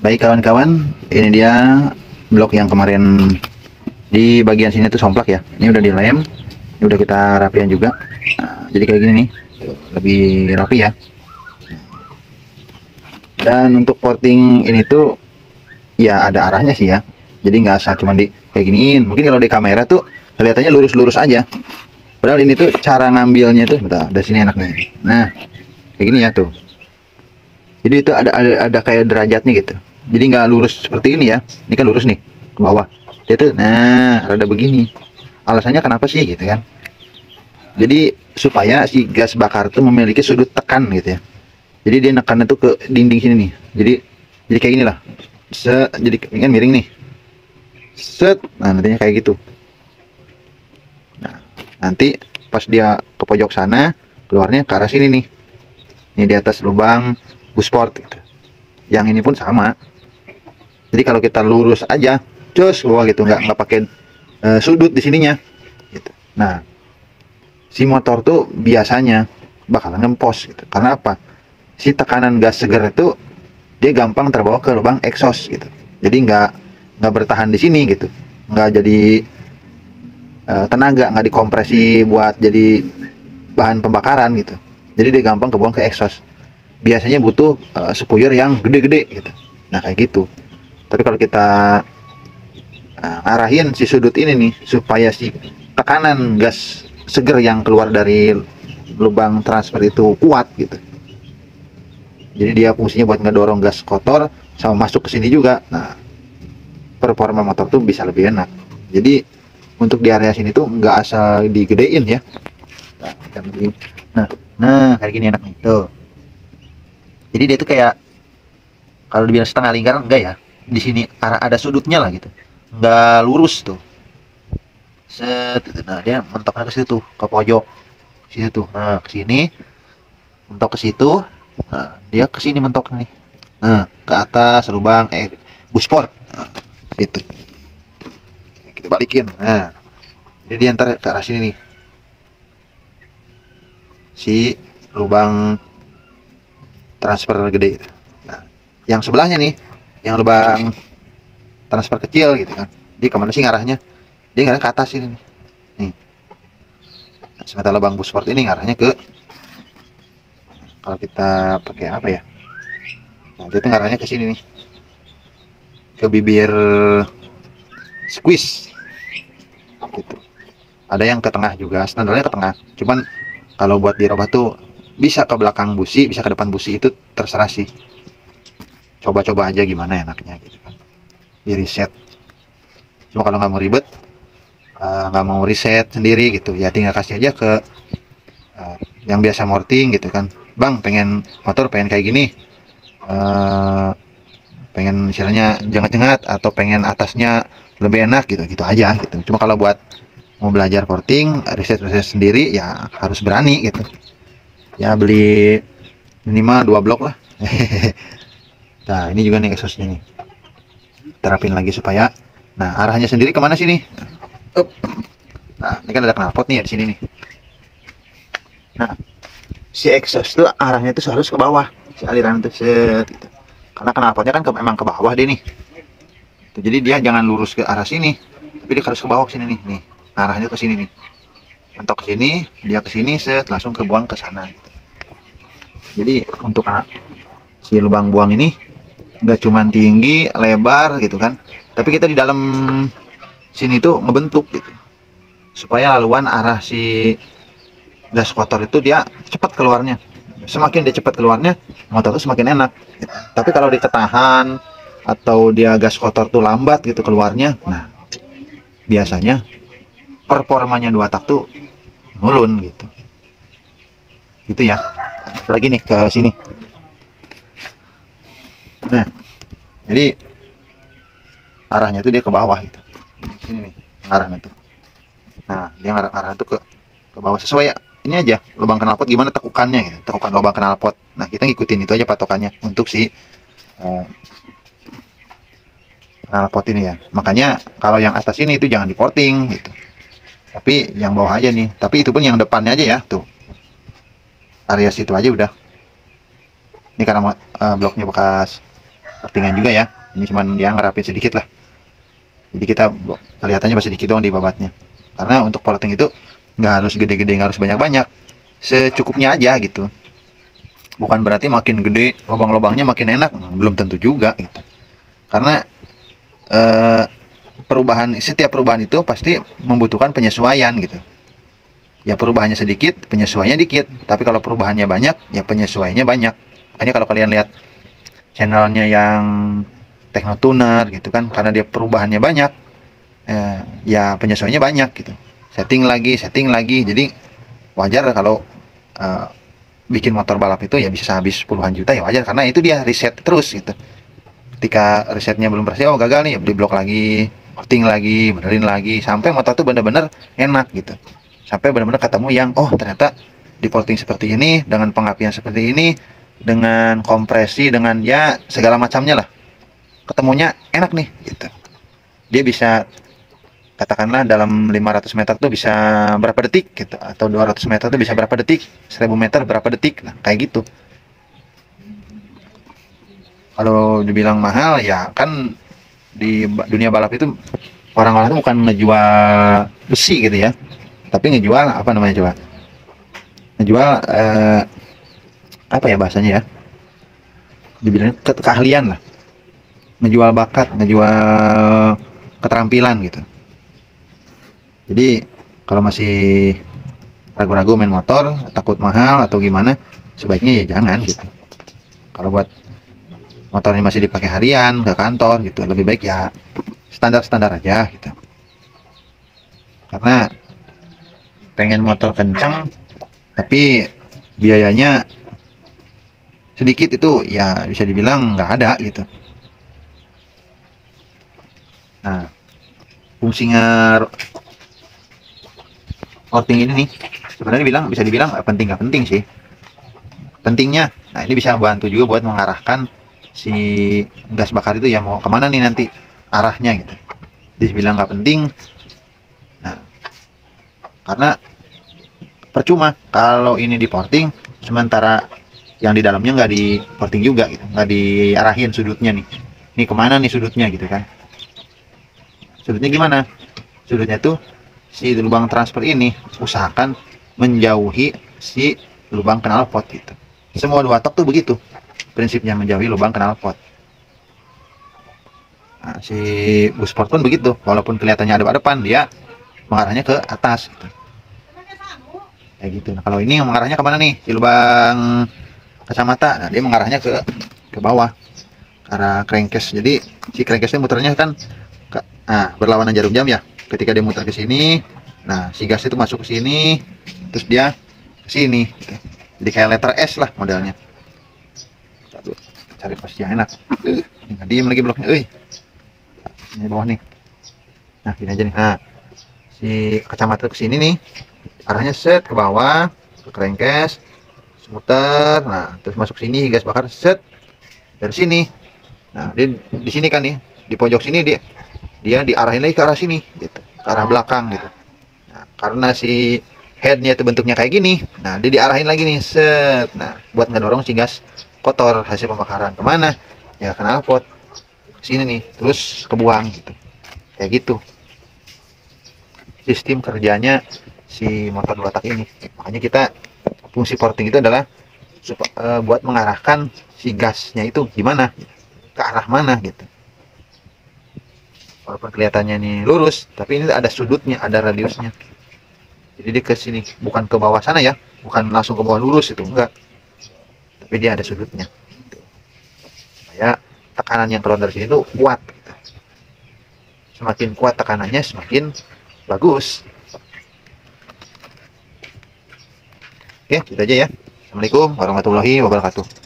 Baik kawan-kawan, ini dia blok yang kemarin di bagian sini tuh somplak ya. Ini udah dilem, ini udah kita rapian juga. Nah, jadi kayak gini nih, lebih rapi ya. Dan untuk porting ini tuh ya ada arahnya sih ya. Jadi nggak asal cuma di kayak giniin. Mungkin kalau di kamera tuh kelihatannya lurus-lurus aja. Padahal ini tuh cara ngambilnya tuh, bentar, dari sini enak nih. Nah, kayak gini ya tuh. Jadi itu ada kayak derajatnya gitu. Jadi nggak lurus seperti ini ya. Ini kan lurus nih ke bawah. Dia tuh, nah, rada begini. Alasannya kenapa sih gitu kan? Jadi supaya si gas bakar tuh memiliki sudut tekan gitu ya. Jadi dia nekannya tuh ke dinding sini nih. Jadi kayak gini lah. Jadi kan miring nih. Set, nah nantinya kayak gitu. Nah, nanti pas dia ke pojok sana, keluarnya ke arah sini nih. Ini di atas lubang busport gitu. Yang ini pun sama. Jadi kalau kita lurus aja, cus, wah gitu, nggak pakai sudut di sininya. Gitu. Nah, si motor tuh biasanya bakalan ngempos gitu. Karena apa? Si tekanan gas segar itu dia gampang terbawa ke lubang exhaust gitu. Jadi nggak bertahan di sini gitu. Nggak jadi tenaga, nggak dikompresi buat jadi bahan pembakaran gitu. Jadi dia gampang kebuang ke exhaust. Biasanya butuh spuyur yang gede-gede gitu. Nah kayak gitu. Tapi kalau kita arahin si sudut ini nih supaya si tekanan gas seger yang keluar dari lubang transfer itu kuat gitu. Jadi dia fungsinya buat ngedorong gas kotor sama masuk ke sini juga. Nah, performa motor tuh bisa lebih enak. Jadi untuk di area sini tuh nggak asal digedein ya. Nah, kayak gini enak nih tuh. Jadi dia tuh kayak kalau dibilang setengah lingkaran enggak ya. Di sini ada sudutnya lah gitu. Nggak lurus tuh. Set, gitu. Nah dia mentoknya ke situ tuh, ke pojok situ tuh. Nah ke sini, mentok ke situ. Nah dia ke sini mentok nih. Nah ke atas lubang busport. Nah, itu kita balikin. Nah jadi dia ntar ke arah sini nih. Si lubang transfer gede. Nah yang sebelahnya nih, yang lubang transfer kecil gitu kan. Dia kemana sih ngarahnya? Dia ngarah ke atas ini nih. Nah, sementara lubang busport ini ngarahnya ke, kalau kita pakai apa ya, nah itu ngarahnya ke sini nih, ke bibir squeeze gitu. Ada yang ke tengah juga, standarnya ke tengah, cuman kalau buat dirubah tuh bisa ke belakang busi, bisa ke depan busi, itu terserah sih, coba-coba aja gimana enaknya gitu kan, di reset. Cuma kalau nggak mau ribet, nggak mau reset sendiri gitu ya, tinggal kasih aja ke yang biasa morting gitu kan, bang pengen motor pengen kayak gini, pengen istilahnya jengat-jengat atau pengen atasnya lebih enak gitu gitu aja gitu. Cuma kalau buat mau belajar porting, riset sendiri ya harus berani gitu ya, beli minimal 2 blok lah. Nah ini juga nih exhaustnya nih, terapin lagi supaya, nah arahnya sendiri kemana sih nih. Nah ini kan ada knalpot nih ya di sini nih. Nah si exhaust tuh arahnya tuh harus ke bawah, si aliran itu set gitu. Karena knalpotnya kan memang ke bawah deh nih. Jadi dia jangan lurus ke arah sini, tapi dia harus ke bawah ke sini nih. Nih, arahnya ke sini nih. Mentok ke sini, dia ke sini, set langsung kebuang ke sana. Jadi untuk si lubang buang ini nggak cuma tinggi, lebar gitu kan, tapi kita di dalam sini tuh ngebentuk gitu. Supaya laluan arah si gas kotor itu dia cepat keluarnya. Semakin dia cepat keluarnya, motor itu semakin enak. Tapi kalau diketahan atau dia gas kotor tuh lambat gitu keluarnya, nah biasanya performanya 2 tak tuh nurun gitu. Gitu ya. Lagi nih ke sini. Nah, jadi arahnya tuh dia ke bawah gitu. Sini nih arahnya tuh. Nah, dia arah tuh ke bawah sesuai ya. Ini aja lubang knalpot gimana tekukannya gitu. Tekukan lubang knalpot. Nah, kita ngikutin itu aja patokannya untuk si knalpot ini ya. Makanya kalau yang atas ini itu jangan di porting gitu. Tapi yang bawah aja nih. Tapi itu pun yang depannya aja ya, tuh. Area situ aja udah. Ini karena bloknya bekas portingan juga ya. Ini cuman dia ngerapin sedikit lah, jadi kita kelihatannya masih sedikit doang di babatnya, karena untuk porting itu nggak harus gede-gede, nggak harus banyak-banyak, secukupnya aja gitu. Bukan berarti makin gede lubang-lubangnya makin enak, belum tentu juga gitu. Karena setiap perubahan itu pasti membutuhkan penyesuaian gitu. Ya perubahannya sedikit, penyesuaiannya dikit. Tapi kalau perubahannya banyak, ya penyesuaiannya banyak. Makanya kalau kalian lihat channelnya yang Technotuner gitu kan, karena dia perubahannya banyak, ya penyesuaiannya banyak gitu. Setting lagi. Jadi wajar kalau bikin motor balap itu ya bisa habis puluhan juta, ya wajar, karena itu dia riset terus gitu. Ketika risetnya belum berhasil, oh gagal nih, beli blok lagi, porting lagi, benerin lagi, sampai motor tuh bener-bener enak gitu. Sampai bener-bener ketemu yang, oh ternyata di porting seperti ini, dengan pengapian seperti ini, dengan kompresi, dengan ya segala macamnya lah, ketemunya enak nih gitu. Dia bisa, katakanlah dalam 500 meter tuh bisa berapa detik gitu, atau 200 meter tuh bisa berapa detik, 1000 meter berapa detik, nah kayak gitu. Kalau dibilang mahal ya kan, di dunia balap itu orang-orang tuh bukan ngejual besi gitu ya, tapi ngejual apa namanya coba, ngejual apa ya bahasanya ya, dibilang keahlian lah, ngejual bakat, ngejual keterampilan gitu. Jadi kalau masih ragu-ragu main motor, takut mahal atau gimana, sebaiknya ya jangan gitu. Kalau buat motornya masih dipakai harian ke kantor gitu, lebih baik ya standar-standar aja gitu. Karena pengen motor kencang tapi biayanya sedikit, itu ya bisa dibilang nggak ada gitu. Nah, fungsinya porting ini nih sebenarnya bisa dibilang penting, nggak penting sih. Pentingnya, nah ini bisa bantu juga buat mengarahkan si gas bakar itu ya mau kemana nih nanti arahnya gitu. Dibilang nggak penting, nah karena percuma kalau ini di porting sementara yang di dalamnya nggak di porting juga gitu, nggak diarahin sudutnya nih, ini kemana nih sudutnya gitu kan. Sudutnya gimana? Sudutnya tuh si lubang transfer ini usahakan menjauhi si lubang knalpot gitu. Semua dua tok tuh begitu prinsipnya, menjauhi lubang knalpot. Nah, si bus sport pun begitu, walaupun kelihatannya ada depan, dia mengarahnya ke atas gitu. Kayak gitu. Nah, kalau ini mengarahnya kemana nih? Si lubang kacamata, nah dia mengarahnya ke bawah, ke arah crankcase. Jadi si crankcase muternya kan berlawanan jarum jam ya. Ketika dia muter ke sini, nah si gas itu masuk ke sini, terus dia ke sini gitu. Jadi kayak letter S lah modelnya. Aduh, cari posisi yang enak. Nggak diem lagi bloknya. Ini bawah nih. Nah gini aja nih. Nah si kacamata ke sini nih, arahnya set ke bawah, ke crankcase, muter. Nah terus masuk sini, gas bakar set dari sini. Nah dia di sini kan nih, di pojok sini dia diarahin lagi ke arah sini gitu, ke arah belakang gitu. Nah, karena si headnya itu bentuknya kayak gini, nah dia diarahin lagi nih set, nah buat ngedorong si gas kotor hasil pembakaran kemana ya, knalpot sini nih, terus kebuang gitu. Kayak gitu sistem kerjanya si motor dua tak ini. Makanya kita, fungsi porting itu adalah buat mengarahkan si gasnya itu gimana, ke arah mana gitu. Walaupun kelihatannya ini lurus, tapi ini ada sudutnya, ada radiusnya. Jadi dia ke sini, bukan ke bawah sana ya, bukan langsung ke bawah lurus itu, enggak. Tapi dia ada sudutnya. Supaya tekanan yang keluar dari sini itu kuat. Semakin kuat tekanannya, semakin bagus. Oke, gitu aja ya. Assalamualaikum warahmatullahi wabarakatuh.